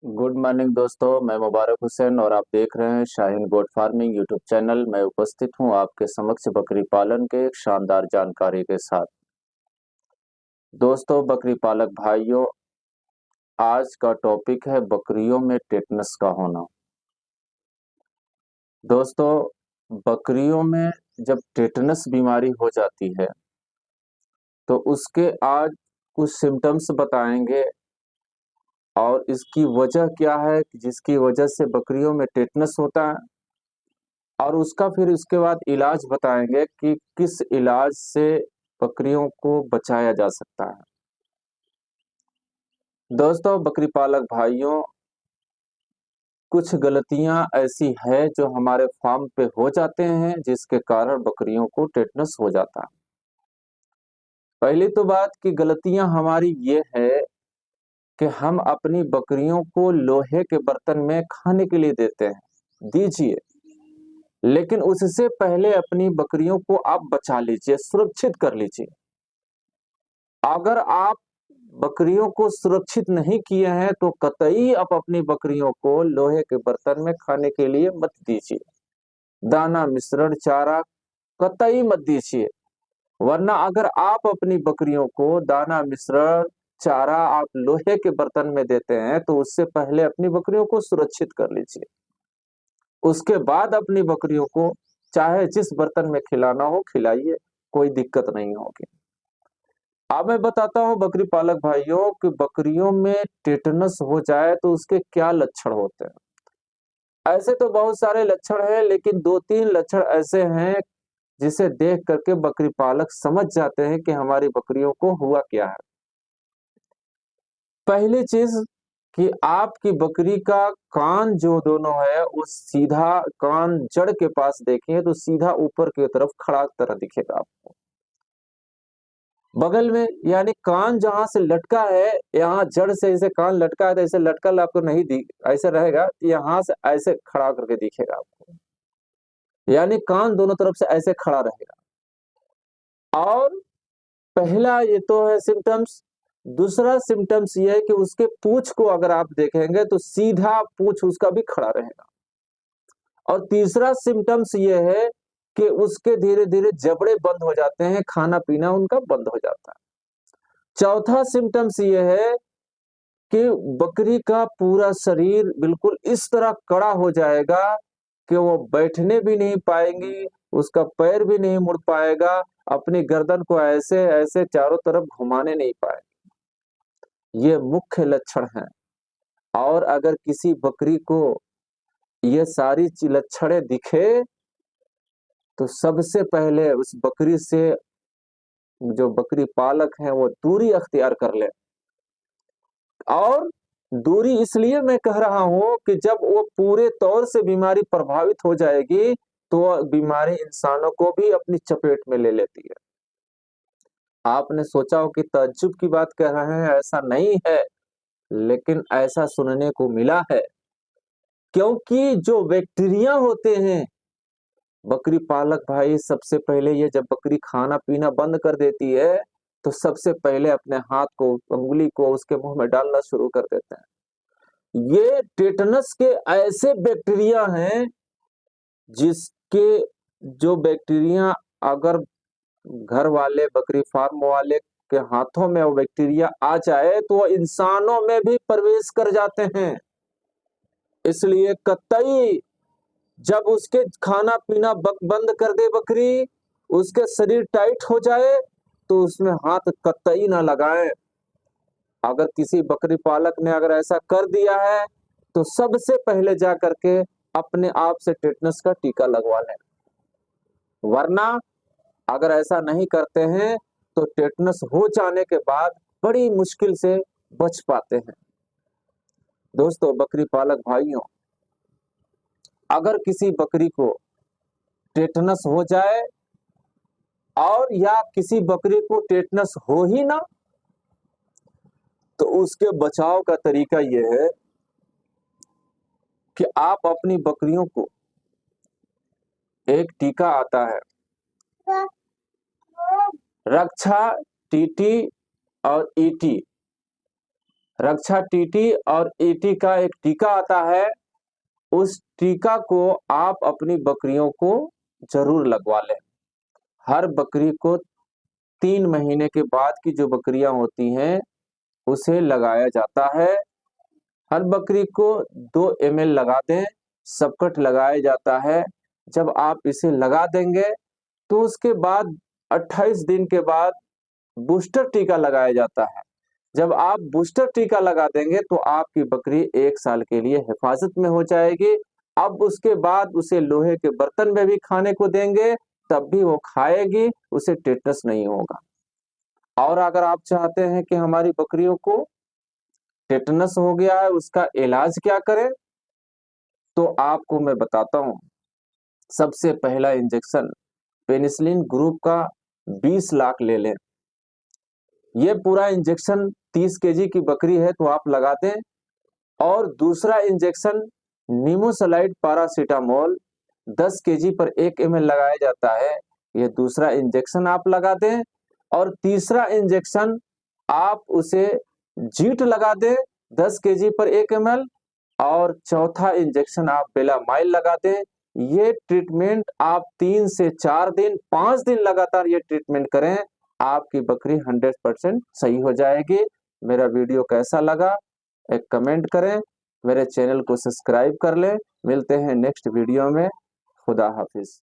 Good morning दोस्तों, मैं मुबारक हुसैन और आप देख रहे हैं Shaheen goat farming YouTube channel. मैं उपस्थित हूं आपके समक्ष बकरी पालन के एक शानदार जानकारी के साथ। दोस्तों बकरी पालक भाइयों, आज का टॉपिक है बकरियों में टेटनस का होना। दोस्तों बकरियों में जब टेटनस बीमारी हो जाती है तो उसके आज कुछ सिम्टम्स बताएंगे और इसकी वजह क्या है कि जिसकी वजह से बकरियों में टेटनस होता है, और उसका फिर उसके बाद इलाज बताएंगे कि किस इलाज से बकरियों को बचाया जा सकता है। दोस्तों बकरी पालक भाइयों, कुछ गलतियां ऐसी है जो हमारे फार्म पे हो जाते हैं जिसके कारण बकरियों को टेटनस हो जाता है। पहली तो बात कि गलतियां हमारी ये है कि हम अपनी बकरियों को लोहे के बर्तन में खाने के लिए देते हैं, दीजिए, लेकिन उससे पहले अपनी बकरियों को आप बचा लीजिए, सुरक्षित कर लीजिए। अगर आप बकरियों को सुरक्षित नहीं किए हैं तो कतई आप अपनी बकरियों को लोहे के बर्तन में खाने के लिए मत दीजिए। दाना मिश्रण चारा कतई मत दीजिए, वरना अगर आप अपनी बकरियों को दाना मिश्रण चारा आप लोहे के बर्तन में देते हैं तो उससे पहले अपनी बकरियों को सुरक्षित कर लीजिए। उसके बाद अपनी बकरियों को चाहे जिस बर्तन में खिलाना हो खिलाइए, कोई दिक्कत नहीं होगी। अब मैं बताता हूँ बकरी पालक भाइयों कि बकरियों में टेटनस हो जाए तो उसके क्या लक्षण होते हैं। ऐसे तो बहुत सारे लक्षण हैं, लेकिन दो तीन लक्षण ऐसे हैं जिसे देख करके बकरी पालक समझ जाते हैं कि हमारी बकरियों को हुआ क्या है। पहली चीज कि आपकी बकरी का कान जो दोनों है वो सीधा, कान जड़ के पास देखिए तो सीधा ऊपर की तरफ खड़ा तरह दिखेगा आपको। बगल में यानी कान जहां से लटका है, यहाँ जड़ से ऐसे कान लटका है तो ऐसे लटकल आपको नहीं दिख, ऐसे रहेगा, यहाँ से ऐसे खड़ा करके दिखेगा आपको, यानी कान दोनों तरफ से ऐसे खड़ा रहेगा। और पहला ये तो है सिम्टम्स। दूसरा सिम्टम्स ये है कि उसके पूंछ को अगर आप देखेंगे तो सीधा पूंछ उसका भी खड़ा रहेगा। और तीसरा सिम्टम्स ये है कि उसके धीरे धीरे जबड़े बंद हो जाते हैं, खाना पीना उनका बंद हो जाता है। चौथा सिम्टम्स ये है कि बकरी का पूरा शरीर बिल्कुल इस तरह कड़ा हो जाएगा कि वो बैठने भी नहीं पाएंगी, उसका पैर भी नहीं मुड़ पाएगा, अपनी गर्दन को ऐसे ऐसे चारों तरफ घुमाने नहीं पाए। ये मुख्य लक्षण हैं। और अगर किसी बकरी को ये सारी लक्षणें दिखे तो सबसे पहले उस बकरी से जो बकरी पालक है वो दूरी अख्तियार कर ले। और दूरी इसलिए मैं कह रहा हूं कि जब वो पूरे तौर से बीमारी प्रभावित हो जाएगी तो बीमारी इंसानों को भी अपनी चपेट में ले लेती है। आपने सोचा हो कि तज्जुब की बात कह रहे हैं, ऐसा नहीं है, लेकिन ऐसा सुनने को मिला है। क्योंकि जो बैक्टीरिया होते हैं, बकरी पालक भाई सबसे पहले ये जब बकरी खाना पीना बंद कर देती है तो सबसे पहले अपने हाथ को, उंगली को उसके मुंह में डालना शुरू कर देते हैं। ये टेटनस के ऐसे बैक्टीरिया हैं जिसके, जो बैक्टीरिया अगर घर वाले बकरी फार्म वाले के हाथों में वो बैक्टीरिया आ जाए तो वो इंसानों में भी प्रवेश कर जाते हैं। इसलिए कतई जब उसके खाना पीना बंद कर दे बकरी, उसके शरीर टाइट हो जाए तो उसमें हाथ कतई ना लगाएं। अगर किसी बकरी पालक ने अगर ऐसा कर दिया है तो सबसे पहले जा करके अपने आप से टेटनस का टीका लगवा लें, वरना अगर ऐसा नहीं करते हैं तो टेटनस हो जाने के बाद बड़ी मुश्किल से बच पाते हैं। दोस्तों बकरी पालक भाइयों, अगर किसी बकरी को टेटनस हो जाए और या किसी बकरी को टेटनस हो ही ना, तो उसके बचाव का तरीका यह है कि आप अपनी बकरियों को, एक टीका आता है रक्षा, टीटी और ईटी, रक्षा टीटी और ईटी का एक टीका आता है, उस टीका को आप अपनी बकरियों को जरूर लगवा लें। हर बकरी को 3 महीने के बाद की जो बकरियां होती हैं उसे लगाया जाता है। हर बकरी को 2 ml लगा दें, सबकट लगाया जाता है। जब आप इसे लगा देंगे तो उसके बाद 28 दिन के बाद बूस्टर टीका लगाया जाता है। जब आप बूस्टर टीका लगा देंगे तो आपकी बकरी 1 साल के लिए हिफाजत में हो जाएगी। अब उसके बाद उसे लोहे के बर्तन में भी खाने को देंगे, तब भी वो खाएगी, उसे टेटनस नहीं होगा। और अगर आप चाहते हैं कि हमारी बकरियों को टेटनस हो गया है, उसका इलाज क्या करें, तो आपको मैं बताता हूं। सबसे पहला इंजेक्शन पेनिसिलिन ग्रुप का 20 लाख ले लें। ये पूरा इंजेक्शन 30 केजी की बकरी है तो आप लगा दें। और दूसरा इंजेक्शन निमोसलाइड पैरासीटामोल 10 केजी पर 1 ml लगाया जाता है, ये दूसरा इंजेक्शन आप लगा दें। और तीसरा इंजेक्शन आप उसे जीट लगा दें 10 केजी पर 1 ml। और चौथा इंजेक्शन आप बेलामाइल लगा दें। ये ट्रीटमेंट आप 3 से 4 दिन 5 दिन लगातार ये ट्रीटमेंट करें, आपकी बकरी 100% सही हो जाएगी। मेरा वीडियो कैसा लगा एक कमेंट करें, मेरे चैनल को सब्सक्राइब कर लें। मिलते हैं नेक्स्ट वीडियो में। खुदा हाफिज।